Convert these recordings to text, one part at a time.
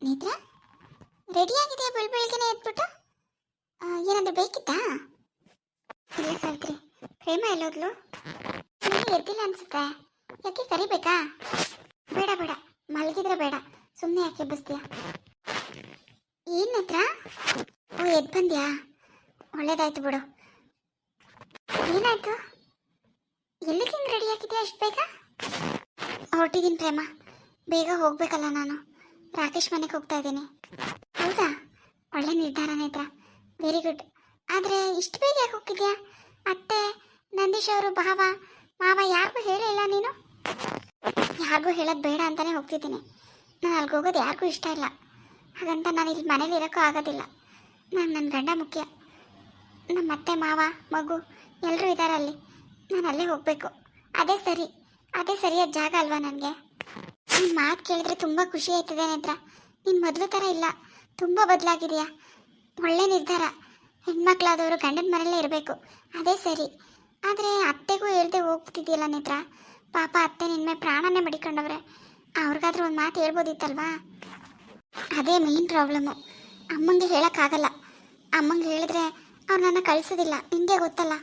ನೇತ್ರ ರೆಡಿ ಆಗಿದೆಯಾ ಬೆಳಬೆಳಗ್ಗೆನೆ ಎದ್ಬಿಟ್ಟು ಏನಾದರೂ ಬೇಕಿತ್ತಾ? ಇಲ್ಲ ಸಾವಿತ್ರಿ, ಪ್ರೇಮ ಎಲ್ಲೋದ್ಲು? ಇನ್ನೂ ಎದ್ದಿಲ್ಲ ಅನ್ಸುತ್ತೆ. ಯಾಕೆ ಕರಿಬೇಕಾ? ಬೇಡ ಬೇಡ, ಮಲಗಿದ್ರೆ ಬೇಡ, ಸುಮ್ಮನೆ ಯಾಕೆ ಎಬ್ಬಿಸ್ತೀಯ? ಏನು ನೇತ್ರ? ಓ ಎದ್ದು ಬಂದ್ಯಾ? ಒಳ್ಳೇದಾಯ್ತು ಬಿಡು. ಏನಾಯ್ತು? ಎಲ್ಲಿಗೆ ಹಿಂಗೆ ರೆಡಿ ಆಗಿದೆಯಾ ಅಷ್ಟು ಬೇಗ? ಹೊರಟಿದ್ದೀನಿ ಪ್ರೇಮ, ಬೇಗ ಹೋಗ್ಬೇಕಲ್ಲ ನಾನು. ರಾಕೇಶ್ ಮನೆಗೆ ಹೋಗ್ತಾ ಇದ್ದೀನಿ. ಹೌದಾ? ಒಳ್ಳೆ ನಿರ್ಧಾರ ನೇತ್ರ, ವೆರಿ ಗುಡ್. ಆದರೆ ಇಷ್ಟು ಬೇಗ ಯಾಕೆ ಹೋಗಿದ್ಯಾ? ಅತ್ತೆ, ನಂದೀಶ್ ಅವರು, ಭಾವ, ಮಾವ ಯಾರಿಗೂ ಹೇಳಿಲ್ಲ ನೀನು? ಯಾರಿಗೂ ಹೇಳೋದು ಬೇಡ ಅಂತಲೇ ಹೋಗ್ತಿದ್ದೀನಿ. ನಾನು ಅಲ್ಲಿಗೆ ಹೋಗೋದು ಯಾರಿಗೂ ಇಷ್ಟ ಇಲ್ಲ. ಹಾಗಂತ ನಾನು ಇಲ್ಲಿ ಮನೇಲಿ ಇರೋಕ್ಕೂ ಆಗೋದಿಲ್ಲ. ನನ್ನ ಗಂಡ ಮುಖ್ಯ. ನಮ್ಮ ಅತ್ತೆ, ಮಾವ, ಮಗು ಎಲ್ಲರೂ ಇದ್ದಾರೆ ಅಲ್ಲಿ. ನಾನು ಅಲ್ಲೇ ಹೋಗಬೇಕು. ಅದೇ ಸರಿ, ಅದೇ ಸರಿಯಾದ ಜಾಗ ಅಲ್ವಾ ನನಗೆ? ನಿನ್ನ ಮಾತು ಕೇಳಿದ್ರೆ ತುಂಬ ಖುಷಿ ಆಯ್ತದೆ ನೇತ್ರ. ನೀನು ಮೊದಲು ಥರ ಇಲ್ಲ, ತುಂಬ ಬದಲಾಗಿದೆಯಾ. ಒಳ್ಳೆ ನಿರ್ಧಾರ. ಹೆಣ್ಮಕ್ಳಾದವರು ಗಂಡನ ಮನೆಯಲ್ಲೇ ಇರಬೇಕು, ಅದೇ ಸರಿ. ಆದರೆ ಅತ್ತೆಗೂ ಹೇಳ್ದೆ ಹೋಗ್ತಿದ್ಯಲ್ಲ ನೇತ್ರ. ಪಾಪ ಅತ್ತೆ ನಿನ್ನೆ ಪ್ರಾಣನೇ ಮಡಿಕೊಂಡವ್ರೆ. ಅವ್ರಿಗಾದ್ರೂ ಒಂದು ಮಾತು ಹೇಳ್ಬೋದಿತ್ತಲ್ವಾ? ಅದೇ ಮೇನ್ ಪ್ರಾಬ್ಲಮ್ಮು. ಅಮ್ಮಂಗೆ ಹೇಳೋಕ್ಕಾಗಲ್ಲ. ಅಮ್ಮಂಗೆ ಹೇಳಿದ್ರೆ ಅವ್ರು ನನ್ನ ಕಳಿಸೋದಿಲ್ಲ. ನಿಮಗೆ ಗೊತ್ತಲ್ಲ,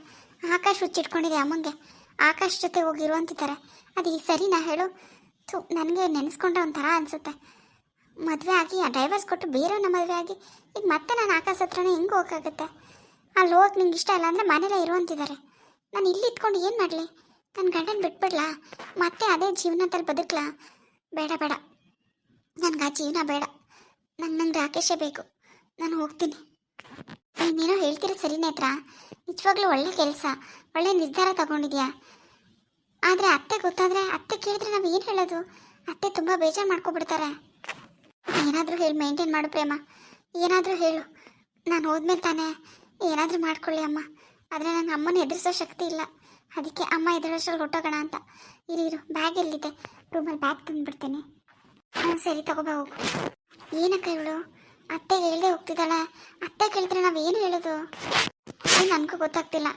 ಆಕಾಶ್ ಹುಚ್ಚಿಟ್ಕೊಂಡಿದೆ ಅಮ್ಮಂಗೆ. ಆಕಾಶ್ ಜೊತೆ ಹೋಗಿರುವಂತಿದ್ದಾರೆ. ಅದು ಈ ಸರಿನಾ ಹೇಳು? ನನಗೆ ನೆನೆಸ್ಕೊಂಡ್ರೆ ಒಂಥರ ಅನಿಸುತ್ತೆ. ಮದುವೆ ಆಗಿ ಡೈವರ್ಸ್ ಕೊಟ್ಟು ಬೇರೆಯವ್ರನ್ನ ಮದುವೆ ಆಗಿ ಈಗ ಮತ್ತೆ ನಾನು ಆಕಾಶ ಹತ್ರನೇ ಹೆಂಗೆ ಹೋಗೋಕ್ಕಾಗತ್ತೆ? ಅಲ್ಲಿ ಹೋಗಕ್ಕೆ ನಿಂಗೆ ಇಷ್ಟ ಇಲ್ಲ ಅಂದರೆ ಮನೇಲೇ ಇರುವಂತಿದ್ದಾರೆ. ನಾನು ಇಲ್ಲಿ ಇದ್ಕೊಂಡು ಏನು ಮಾಡಲಿ? ನನ್ನ ಗಂಡನ ಬಿಟ್ಬಿಡ್ಲಾ? ಮತ್ತೆ ಅದೇ ಜೀವನದಲ್ಲಿ ಬದುಕಲಾ? ಬೇಡ ಬೇಡ, ನನಗೆ ಆ ಜೀವನ ಬೇಡ. ನನ್ನ ರಾಕೇಶೇ ಬೇಕು. ನಾನು ಹೋಗ್ತೀನಿ. ನೀನೇನೋ ಹೇಳ್ತೀರ ಸರಿ ನೇತ್ರ, ನಿಜವಾಗ್ಲೂ ಒಳ್ಳೆ ಕೆಲಸ, ಒಳ್ಳೆ ನಿರ್ಧಾರ ತಗೊಂಡಿದ್ಯಾ. ಆದರೆ ಅತ್ತೆ ಗೊತ್ತಾದರೆ, ಅತ್ತೆ ಕೇಳಿದ್ರೆ ನಾವು ಏನು ಹೇಳೋದು? ಅತ್ತೆ ತುಂಬ ಬೇಜಾರು ಮಾಡ್ಕೊಬಿಡ್ತಾರೆ. ಏನಾದರೂ ಹೇಳಿ ಮೇಂಟೈನ್ ಮಾಡು ಪ್ರೇಮ, ಏನಾದರೂ ಹೇಳು. ನಾನು ಹೋದ್ಮೇಲೆ ತಾನೇ ಏನಾದರೂ ಮಾಡ್ಕೊಳ್ಳಿ ಅಮ್ಮ. ಆದರೆ ನನ್ನ ಅಮ್ಮನ ಎದುರಿಸೋ ಶಕ್ತಿ ಇಲ್ಲ. ಅದಕ್ಕೆ ಅಮ್ಮ ಎದುರಿಸೋಲ್ಲಿ ಹೊಟ್ಟೋಗೋಣ ಅಂತ. ಇರು, ಬ್ಯಾಗ್ ಎಲ್ಲಿದೆ? ರೂಮಲ್ಲಿ ಬ್ಯಾಗ್ ತಂದುಬಿಡ್ತೀನಿ. ಹ್ಞೂ ಸರಿ, ತಗೋಬಾ ಹೋಗು. ಏನಕ್ಕ ಇವಳು ಅತ್ತೆಗೆ ಹೇಳ್ದೆ ಹೋಗ್ತಿದ್ದಾಳೆ? ಅತ್ತೆ ಕೇಳಿದ್ರೆ ನಾವೇನು ಹೇಳೋದು? ನನಗೂ ಗೊತ್ತಾಗ್ತಿಲ್ಲ.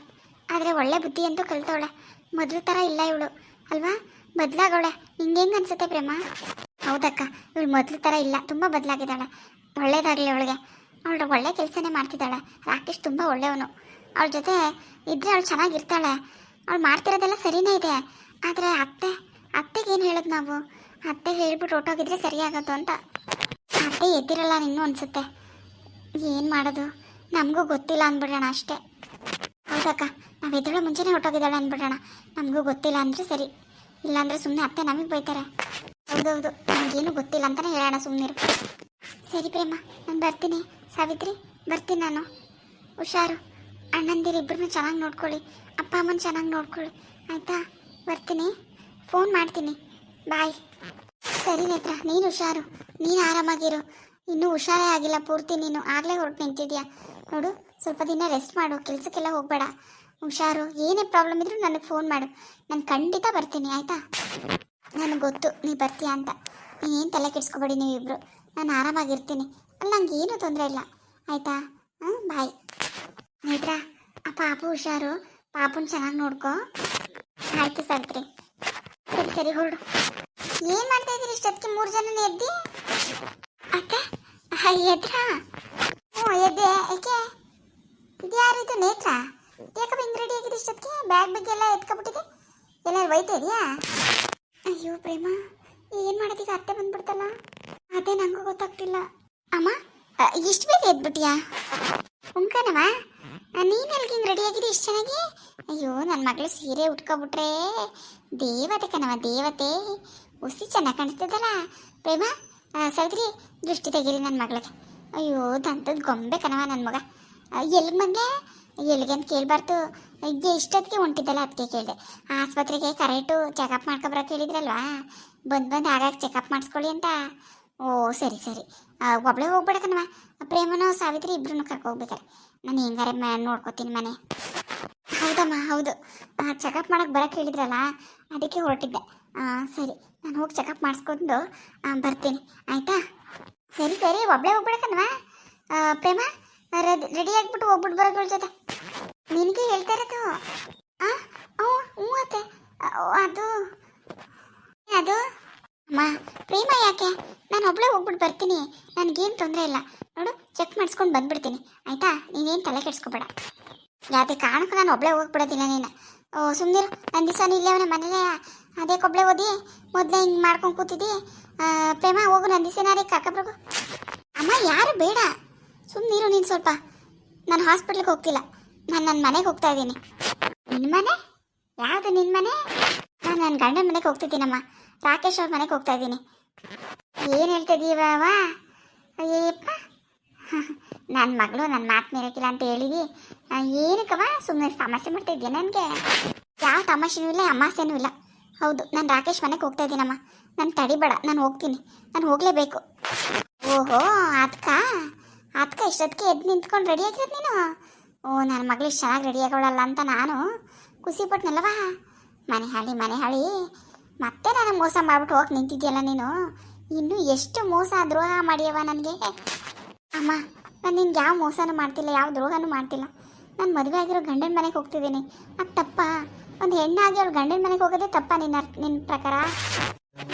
ಆದರೆ ಒಳ್ಳೆ ಬುದ್ಧಿ ಅಂತೂ ಕಲಿತವಳೆ. ಮೊದಲು ಥರ ಇಲ್ಲ ಇವಳು, ಅಲ್ವಾ? ಬದಲಾಗವಳೆ. ನಿಂಗೆ ಹೆಂಗೆ ಅನ್ಸುತ್ತೆ ಪ್ರೇಮ? ಹೌದಕ್ಕ, ಇವಳು ಮೊದಲು ಥರ ಇಲ್ಲ, ತುಂಬ ಬದಲಾಗಿದ್ದಾಳೆ. ಒಳ್ಳೇದಾಗಲಿ ಅವಳಿಗೆ. ಅವಳು ಒಳ್ಳೆ ಕೆಲಸನೇ ಮಾಡ್ತಿದ್ದಾಳೆ. ರಾಕೇಶ್ ತುಂಬ ಒಳ್ಳೆಯವನು. ಅವಳ ಜೊತೆ ಇದ್ದರೆ ಅವಳು ಚೆನ್ನಾಗಿರ್ತಾಳೆ. ಅವಳು ಮಾಡ್ತಿರೋದೆಲ್ಲ ಸರಿಯೇ ಇದೆ. ಆದರೆ ಅತ್ತೆಗೇನು ಹೇಳೋದು ನಾವು? ಅತ್ತೆಗೆ ಹೇಳ್ಬಿಟ್ಟು ಹೊಟ್ಟೋಗಿದ್ರೆ ಸರಿಯಾಗತ್ತೋ ಅಂತ. ಅತ್ತೆ ಎದ್ದಿರಲ್ಲ ಇನ್ನೂ ಅನಿಸುತ್ತೆ. ಏನು ಮಾಡೋದು? ನಮಗೂ ಗೊತ್ತಿಲ್ಲ ಅಂದ್ಬಿಡೋಣ ಅಷ್ಟೇ. ಹೌದಕ್ಕ, ನಾವು ಎದ್ದಳ ಮುಂಚೆನೇ ಹೊಟ್ಟೋಗಿದ್ದಾಳೆ ಅಂದ್ಬಿಡೋಣ. ನಮಗೂ ಗೊತ್ತಿಲ್ಲ ಅಂದರೆ ಸರಿ. ಇಲ್ಲಾಂದರೆ ಸುಮ್ಮನೆ ಅತ್ತೆ ನಮಗೆ ಬೈತಾರೆ. ಹೌದೌದು, ನಮಗೇನು ಗೊತ್ತಿಲ್ಲ ಅಂತಲೇ ಹೇಳೋಣ, ಸುಮ್ಮನಿರು. ಸರಿ ಪ್ರೇಮ, ನಾನು ಬರ್ತೀನಿ. ಸಾವಿತ್ರಿ, ಬರ್ತೀನಿ ನಾನು. ಹುಷಾರು. ಅಣ್ಣಂದಿರು ಇಬ್ಬರನ್ನೂ ಚೆನ್ನಾಗಿ ನೋಡ್ಕೊಳ್ಳಿ. ಅಪ್ಪ ಅಮ್ಮನ ಚೆನ್ನಾಗಿ ನೋಡ್ಕೊಳ್ಳಿ, ಆಯಿತಾ? ಬರ್ತೀನಿ, ಫೋನ್ ಮಾಡ್ತೀನಿ. ಬಾಯ್. ಸರಿ ನೇತ್ರ, ನೀನು ಹುಷಾರು. ನೀನು ಆರಾಮಾಗಿರು. ಇನ್ನೂ ಹುಷಾರೇ ಆಗಿಲ್ಲ ಪೂರ್ತಿ. ನೀನು ಆಗಲೇ ಹೊರಟು ನಿಂತಿದ್ಯಾ ನೋಡು. ಸ್ವಲ್ಪ ದಿನ ರೆಸ್ಟ್ ಮಾಡು, ಕೆಲಸಕ್ಕೆಲ್ಲ ಹೋಗಬೇಡ. ಹುಷಾರು. ಏನೇ ಪ್ರಾಬ್ಲಮ್ ಇದ್ರೂ ನನಗೆ ಫೋನ್ ಮಾಡು. ನಾನು ಖಂಡಿತ ಬರ್ತೀನಿ, ಆಯಿತಾ? ನನಗೆ ಗೊತ್ತು ನೀ ಬರ್ತೀಯ ಅಂತ. ನೀನೇನು ತಲೆ ಕೆಡಿಸ್ಕೊಬೇಡಿ ನೀವಿಬ್ಬರು. ನಾನು ಆರಾಮಾಗಿರ್ತೀನಿ. ಅಲ್ಲಿ ನಂಗೆ ಏನೂ ತೊಂದರೆ ಇಲ್ಲ, ಆಯಿತಾ? ಬಾಯ್. ನೇತ್ರ, ಆ ಪಾಪು ಹುಷಾರು. ಪಾಪುನ ಚೆನ್ನಾಗಿ ನೋಡ್ಕೊ. ಆಯಿತು ಸಾವಿತ್ರಿ. ಸರಿ ಸರಿ, ಹೊರಡು. ಏನು ಮಾಡ್ತಾ ಇದ್ದೀರಿ ಇಷ್ಟೊತ್ತಿಗೆ 3 ಜನನೇ ಎದ್ದಿ? ಅಕ್ಕ ಎದ್ರಾ? ಹ್ಞೂ ಎದ್ದೆ. ಏಕೆ? ಇದು ಯಾರಿದು? ನೇತ್ರ, ಯಾಕಪ್ಪ ಹಿಂಗೆ ರೆಡಿ ಆಗಿದೆ ಇಷ್ಟೊತ್ತಿಗೆ? ಬ್ಯಾಗ್ ಎಲ್ಲ ಎತ್ಕೊಬಿಟ್ಟಿದೆ. ಎಲ್ಲ ಒಯ್ತಾ ಇದೆಯಾ? ಅಯ್ಯೋ ಪ್ರೇಮ, ಏನು ಮಾಡೋದೀಗ? ಅತ್ತೆ ಬಂದ್ಬಿಡ್ತಲ್ಲ. ಅದೇ ನನಗೂ ಗೊತ್ತಾಗ್ತಿಲ್ಲ. ಅಮ್ಮ, ಇಷ್ಟು ಬೇಗ ಎದ್ಬಿಟ್ಟಿಯಾ? ಉಂಕನವ, ನೀನೆಲ್ಗೆ ಹಿಂಗೆ ರೆಡಿ ಆಗಿದೆ ಇಷ್ಟು ಚೆನ್ನಾಗಿ? ಅಯ್ಯೋ, ನನ್ನ ಮಗಳು ಸೀರೆ ಉಟ್ಕೊಬಿಟ್ರೆ ದೇವತೆ ಕಣವ, ದೇವತೆ. ಹುಸಿ ಚೆನ್ನಾಗಿ ಕಾಣಿಸ್ತದಲ್ಲ ಪ್ರೇಮ. ಸೌದ್ರಿ, ದೃಷ್ಟಿ ತೆಗೀರಿ ನನ್ನ ಮಗಳಿಗೆ. ಅಯ್ಯೋ, ದಂತದ ಗೊಂಬೆ ಕಣವ ನನ್ನ ಮಗ. ಎಲ್ಲಿಗೆ ಬಂದೆ? ಎಲ್ಲಿಗೆ ಅಂತ ಕೇಳಬಾರ್ದು. ಇಷ್ಟೊತ್ತಿಗೆ ಹೊಂಟಿದ್ದಲ್ಲ, ಅದಕ್ಕೆ ಕೇಳಿದೆ. ಆಸ್ಪತ್ರೆಗೆ ಕರೆಕ್ಟು ಚೆಕಪ್ ಮಾಡ್ಕೊಬರೋಕೆ ಹೇಳಿದ್ರಲ್ವಾ? ಬಂದು ಆಗಾಗ ಚೆಕಪ್ ಮಾಡಿಸ್ಕೊಳ್ಳಿ ಅಂತ. ಓ ಸರಿ ಸರಿ, ಒಬ್ಬಳೇ ಹೋಗ್ಬೇಡ ಕಣವ. ಪ್ರೇಮನೋ ಸಾವಿತ್ರಿ ಇಬ್ಬರನ್ನು ಕರ್ಕೋಗ್ಬೇಕಾರೆ ನಾನು ಹೆಂಗಾರೆ ನೋಡ್ಕೋತೀನಿ ಮನೆ. ಹೌದಮ್ಮ, ಹೌದು. ಚೆಕಪ್ ಮಾಡೋಕ್ಕೆ ಬರೋಕ್ಕೆ ಹೇಳಿದ್ರಲ್ಲ, ಅದಕ್ಕೆ ಹೊರಟಿದ್ದೆ. ಸರಿ, ನಾನು ಹೋಗಿ ಚೆಕಪ್ ಮಾಡಿಸ್ಕೊಂಡು ಬರ್ತೀನಿ, ಆಯಿತಾ? ಸರಿ ಸರಿ, ಒಬ್ಬಳೇ ಹೋಗ್ಬೇಕಲ್ವಾ ಪ್ರೇಮ? ರೆಡಿ ಆಗಿಬಿಟ್ಟು ಹೋಗ್ಬಿಟ್ಟು ಬರೋಗಳ ಜೊತೆ. ನಿನಗೆ ಹೇಳ್ತಾ ಇರೋದು. ಹ್ಞೂ ಅತ್ತೆ. ಅದು ಅದು ಅಮ್ಮ ಪ್ರೇಮ ಯಾಕೆ? ನಾನು ಒಬ್ಬಳೇ ಹೋಗ್ಬಿಟ್ಟು ಬರ್ತೀನಿ, ನನಗೇನು ತೊಂದರೆ ಇಲ್ಲ. ನೋಡು ಚೆಕ್ ಮಾಡಿಸ್ಕೊಂಡು ಬಂದ್ಬಿಡ್ತೀನಿ ಆಯಿತಾ? ನೀನೇನು ತಲೆ ಕೆಡಿಸ್ಕೊಬೇಡ. ಯಾವುದೇ ಕಾರಣಕ್ಕೂ ನಾನು ಒಬ್ಬಳೇ ಹೋಗ್ಬಿಡೋದಿಲ್ಲ ನೀನು. ಸುಮ್ಮನಿರು, ನನ್ನ ದಿವಸ ಇಲ್ಲೇ ಅವನ ಮನೇಲೆ ಅದೇ ಕೊಬ್ಬಳೆ ಓದಿ ಮೊದಲೇ ಹಿಂಗೆ ಮಾಡ್ಕೊಂಡು ಕೂತಿದ್ದಿ. ಪ್ರೇಮ ಹೋಗು, ನನ್ನ ದಿವಸನಾರೇ ಕರ್ಕೊಬ್ರಗು. ಅಮ್ಮ ಯಾರು ಬೇಡ, ಸುಮ್ಮನಿರು ನೀನು ಸ್ವಲ್ಪ. ನಾನು ಹಾಸ್ಪಿಟ್ಲಿಗೆ ಹೋಗ್ತಿಲ್ಲ, ನಾನು ನನ್ನ ಮನೆಗೆ ಹೋಗ್ತಾ ಇದ್ದೀನಿ. ನಿನ್ನ ಮನೆ? ಯಾವುದು ನಿನ್ನ ಮನೆ? ನಾನು ನನ್ನ ಗಂಡನ ಮನೆಗೆ ಹೋಗ್ತಿದ್ದೀನಮ್ಮ, ರಾಕೇಶ್ ಅವ್ರ ಮನೆಗೆ ಹೋಗ್ತಾ ಇದ್ದೀನಿ. ಏನು ಹೇಳ್ತಾ ಇದೀವವ? ಅಯ್ಯಪ್ಪ, ನನ್ನ ಮಗಳು ನನ್ನ ಮಾತು ಮೀರಕ್ಕಿಲ್ಲ ಅಂತ ಹೇಳಿದಿ. ಏನಕ್ಕವ ಸುಮ್ಮನೆ ಸಮಸ್ಯೆ ಮಾಡ್ತಾ ಇದೆಯಾ ನನಗೆ? ಯಾವ ತಮಾಷೆನೂ ಇಲ್ಲ, ಅಮಾಸೆನೂ ಇಲ್ಲ. ಹೌದು, ನಾನು ರಾಕೇಶ್ ಮನೆಗೆ ಹೋಗ್ತಾ ಇದ್ದೀನಮ್ಮ. ನಾನು ತಡಿಬೇಡ, ನಾನು ಹೋಗ್ತೀನಿ, ನಾನು ಹೋಗಲೇಬೇಕು. ಓಹೋ ಅದಕ್ಕ ಇಷ್ಟೊತ್ತಿಗೆ ಎದ್ದು ನಿಂತ್ಕೊಂಡು ರೆಡಿ ಆಗಿರೋದು ನೀನು? ಓ, ನನ್ನ ಮಗಳು ಇಷ್ಟು ಚೆನ್ನಾಗಿ ರೆಡಿ ಆಗೋಳಲ್ಲ ಅಂತ ನಾನು ಖುಷಿಪಟ್ನಲ್ಲವಾ? ಮನೆ ಹಾಳಿ ಮತ್ತೆ ನನಗೆ ಮೋಸ ಮಾಡ್ಬಿಟ್ಟು ಹೋಗಿ ನಿಂತಿದ್ಯಲ್ಲ ನೀನು. ಇನ್ನೂ ಎಷ್ಟು ಮೋಸ ದ್ರೋಹ ಮಾಡಿಯವ ನನಗೆ. ಅಮ್ಮ, ನಾನು ನಿನ್ಗೆ ಯಾವ ಮೋಸನೂ ಮಾಡ್ತಿಲ್ಲ, ಯಾವ ದ್ರೋಹನೂ ಮಾಡ್ತಿಲ್ಲ. ನಾನು ಮದುವೆ ಆಗಿರೋ ಗಂಡನ ಮನೆಗೆ ಹೋಗ್ತಿದ್ದೀನಿ, ಅದು ತಪ್ಪ? ಒಂದು ಹೆಣ್ಣಾಗಿ ಅವ್ಳು ಗಂಡನ ಮನೆಗೆ ಹೋಗೋದೇ ತಪ್ಪ ನಿನ್ನ ಪ್ರಕಾರ?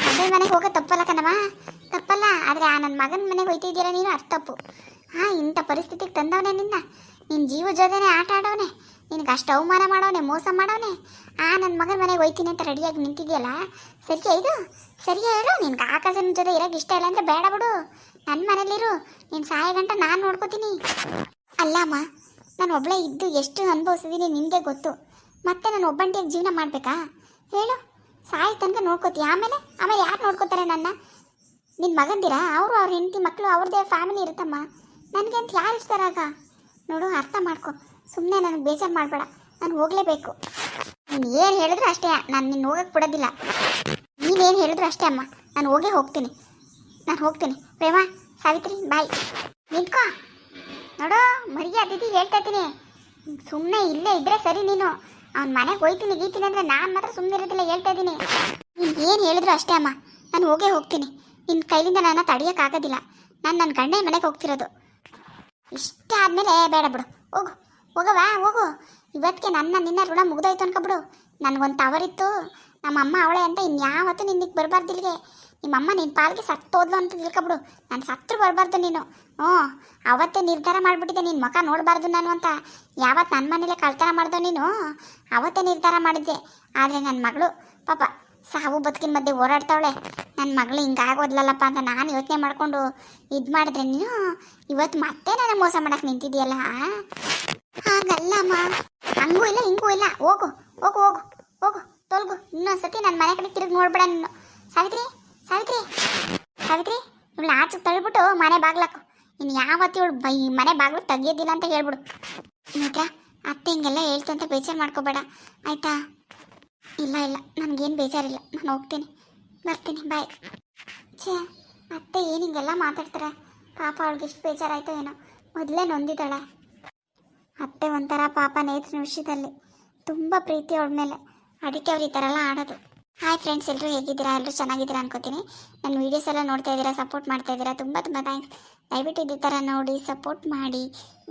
ಗಂಡನ ಮನೆಗೆ ಹೋಗೋದು ತಪ್ಪಲ್ಲ ಕಣಮ್ಮ, ತಪ್ಪಲ್ಲ. ಆದರೆ ಆ ನನ್ನ ಮಗನ ಮನೆಗೆ ಹೋಗ್ತಿದ್ದೀರ ನೀನು, ಅದು ತಪ್ಪು. ಇಂಥ ಪರಿಸ್ಥಿತಿಗೆ ತಂದವನೇ ನಿನ್ನ ಜೀವ ಜೊತೆನೇ ಆಟ ಆಡೋನೆ, ನಿನಗೆ ಅಷ್ಟು ಅವಮಾನ ಮಾಡೋನೆ, ಮೋಸ ಮಾಡೋನೆ. ನನ್ನ ಮಗನ ಮನೆಗೆ ಹೋಗ್ತೀನಿ ಅಂತ ರೆಡಿಯಾಗಿ ನಿಂತಿದ್ಯಲ್ಲ, ಸರಿಯಾ ಇದು? ಸರಿಯಾ ಹೇಳು? ನಿನ್ಗೆ ಆಕಾಶನ ಜೊತೆ ಇರೋಕ್ಕೆ ಇಷ್ಟ ಇಲ್ಲ ಅಂದರೆ ಬೇಡ ಬಿಡು, ನನ್ನ ಮನೇಲಿರು. ನೀನು ಸಾಯೋ ಗಂಟ ನಾನು ನೋಡ್ಕೋತೀನಿ. ಅಲ್ಲಮ್ಮ, ನಾನು ಒಬ್ಬಳೇ ಇದ್ದು ಎಷ್ಟು ಅನುಭವಿಸಿದ್ದೀನಿ ನಿನಗೆ ಗೊತ್ತು. ಮತ್ತೆ ನಾನು ಒಬ್ಬಂಟಿಯಾಗಿ ಜೀವನ ಮಾಡಬೇಕಾ ಹೇಳು? ಸಾಯಿ ತನಕ ನೋಡ್ಕೋತೀಯ, ಆಮೇಲೆ ಯಾರು ನೋಡ್ಕೋತಾರೆ ನನ್ನ? ನಿನ್ನ ಮಗಂದಿರ ಅವರು, ಅವ್ರ ಹೆಂಡತಿ ಮಕ್ಕಳು, ಅವ್ರದ್ದೇ ಫ್ಯಾಮಿಲಿ ಇರುತ್ತಮ್ಮ. ನನಗೆ ಅಂತ ಯಾರು ಇರ್ತಾರಾಗ? ನೋಡು, ಅರ್ಥ ಮಾಡ್ಕೊ. ಸುಮ್ಮನೆ ನನಗೆ ಬೇಜಾರು ಮಾಡಬೇಡ, ನಾನು ಹೋಗಲೇಬೇಕು. ನೀನು ಏನು ಹೇಳಿದ್ರು ಅಷ್ಟೇ, ನಾನು ನಿನ್ನ ಹೋಗಕ್ಕೆ ಬಿಡೋದಿಲ್ಲ. ನೀನೇನು ಹೇಳಿದ್ರು ಅಷ್ಟೇ ಅಮ್ಮ, ನಾನು ಹೋಗ್ತೀನಿ. ಪ್ರೇಮ, ಸಾವಿತ್ರಿ, ಬಾಯ್. ನಿಂತ್ಕೋ. ನೋಡು, ಮರ್ಯಾದಿದ್ದು ಹೇಳ್ತಾ ಇದ್ದೀನಿ, ಸುಮ್ಮನೆ ಇಲ್ಲೇ ಇದ್ದರೆ ಸರಿ. ನೀನು ಅವ್ನ ಮನೆಗೆ ಹೋಗ್ತೀನಿ ಅಂದರೆ ನಾನು ಮಾತ್ರ ಸುಮ್ಮನೆ ಇರೋದಿಲ್ಲ, ಹೇಳ್ತಾ ಇದ್ದೀನಿ. ನೀನು ಏನು ಹೇಳಿದ್ರು ಅಷ್ಟೇ ಅಮ್ಮ, ನಾನು ಹೋಗ್ತೀನಿ. ನಿನ್ನ ಕೈಲಿಂದ ನನ್ನ ತಡೆಯೋಕ್ಕಾಗೋದಿಲ್ಲ. ನಾನು ನನ್ನ ಗಂಡನ ಮನೆಗೆ ಹೋಗ್ತಿರೋದು. ಇಷ್ಟ ಆದಮೇಲೆ ಬೇಡ ಬಿಡು, ಹೋಗು. ಇವತ್ತಿಗೆ ನಿನ್ನ ಋಣ ಮುಗ್ದೋಯ್ತು ಅನ್ಕೊಬಿಡು. ನನಗೊಂದು ತವರಿತ್ತು, ನಮ್ಮಮ್ಮ ಅವಳೆ ಅಂತ ಇನ್ಯಾವತ್ತೂ ನಿನಗೆ ಬರಬಾರ್ದು ಇಲ್ಲಿಗೆ. ನಿಮ್ಮಮ್ಮ ನಿನ್ನ ಪಾಲಿಗೆ ಸತ್ತೋದ್ಲು ಅಂತ ತಿಳ್ಕೊಬಿಡು. ನಾನು ಸತ್ತರು ಬರಬಾರ್ದು ನೀನು. ಅವತ್ತೇ ನಿರ್ಧಾರ ಮಾಡಿಬಿಟ್ಟಿದ್ದೆ, ನಿನ್ನ ಮುಖ ನೋಡಬಾರ್ದು ನಾನು ಅಂತ. ಯಾವತ್ತು ನನ್ನ ಮನೇಲೆ ಕಳ್ತನ ಮಾಡ್ದೋ ನೀನು, ಅವತ್ತೇ ನಿರ್ಧಾರ ಮಾಡಿದ್ದೆ. ಆದರೆ ನನ್ನ ಮಗಳು ಪಾಪ ಸಾವು ಬದುಕಿನ ಮಧ್ಯೆ ಓಡಾಡ್ತಾವಳೆ. ನನ್ನ ಮಗಳು ಹಿಂಗಾಗೋದ್ಲಲ್ಲಪ್ಪ ಅಂತ ನಾನು ಯೋಚನೆ ಮಾಡಿಕೊಂಡು ಇದು ಮಾಡಿದ್ರೆ ನೀನು ಇವತ್ತು ಮತ್ತೆ ನಾನು ಮೋಸ ಮಾಡೋಕ್ಕೆ ನಿಂತಿದ್ದೀಯಲ್ಲ. ಹಾಗಲ್ಲಮ್ಮ, ಹಂಗೂ ಇಲ್ಲ ಹಿಂಗೂ ಇಲ್ಲ. ಹೋಗು ತೊಲಗು. ಇನ್ನೊಂದ್ಸತಿ ನನ್ನ ಮನೆ ಕಡೆ ತಿರುಗಿ ನೋಡ್ಬೇಡ ನೀನು. ಸಾವಿತ್ರಿ, ಇವಳು ಆಚೆ ತಳ್ಳಿಬಿಟ್ಟು ಮನೆ ಬಾಗ್ಲಾಕು. ಇನ್ನು ಯಾವತ್ತು ಇವಳು ಮನೆ ಬಾಗ್ಲು ತೆಗಿಯೋದಿಲ್ಲ ಅಂತ ಹೇಳ್ಬಿಡು. ಮಾತ್ರ ಅತ್ತೆ ಹಿಂಗೆಲ್ಲ ಹೇಳ್ತು ಅಂತ ಬೇಜಾರು ಮಾಡ್ಕೋಬೇಡ ಆಯಿತಾ? ಇಲ್ಲ ನನಗೇನು ಬೇಜಾರಿಲ್ಲ, ನಾನು ಹೋಗ್ತೀನಿ, ಬರ್ತೀನಿ, ಬಾಯ್. ಅತ್ತೆ ಏನು ಹಿಂಗೆಲ್ಲ ಮಾತಾಡ್ತಾರೆ? ಪಾಪ ಅವಳಿಗೆ ಎಷ್ಟು ಬೇಜಾರಾಯ್ತು ಏನೋ, ಮೊದಲೇ ನೊಂದಿದ್ದಾಳೆ. ಅತ್ತೆ ಒಂಥರ ಪಾಪ ನೇತ್ರ ವಿಷಯದಲ್ಲಿ ತುಂಬ ಪ್ರೀತಿ ಅವಳ ಮೇಲೆ, ಅದಕ್ಕೆ ಅವ್ರು ಈ ಥರ ಎಲ್ಲ ಆಡೋದು. ಹಾಯ್ ಫ್ರೆಂಡ್ಸ್, ಎಲ್ಲರೂ ಹೇಗಿದ್ದೀರಾ? ಎಲ್ಲರೂ ಚೆನ್ನಾಗಿದ್ದೀರಾ ಅನ್ಕೋತೀನಿ. ನನ್ನ ವೀಡಿಯೋಸ್ ಎಲ್ಲ ನೋಡ್ತಾ ಇದ್ದೀರಾ, ಸಪೋರ್ಟ್ ಮಾಡ್ತಾ ಇದ್ದೀರಾ, ತುಂಬ ಥ್ಯಾಂಕ್ಸ್. ದಯವಿಟ್ಟು ಇದೇ ಥರ ನೋಡಿ ಸಪೋರ್ಟ್ ಮಾಡಿ.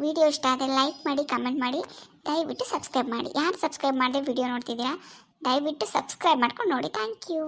ವಿಡಿಯೋ ಇಷ್ಟ ಆದರೆ ಲೈಕ್ ಮಾಡಿ, ಕಮೆಂಟ್ ಮಾಡಿ, ದಯವಿಟ್ಟು ಸಬ್ಸ್ಕ್ರೈಬ್ ಮಾಡಿ. ಯಾರು ಸಬ್ಸ್ಕ್ರೈಬ್ ಮಾಡದೆ ವಿಡಿಯೋ ನೋಡ್ತಿದ್ದೀರಾ, ದಯವಿಟ್ಟು ಸಬ್ಸ್ಕ್ರೈಬ್ ಮಾಡ್ಕೊಂಡು ನೋಡಿ. Thank you.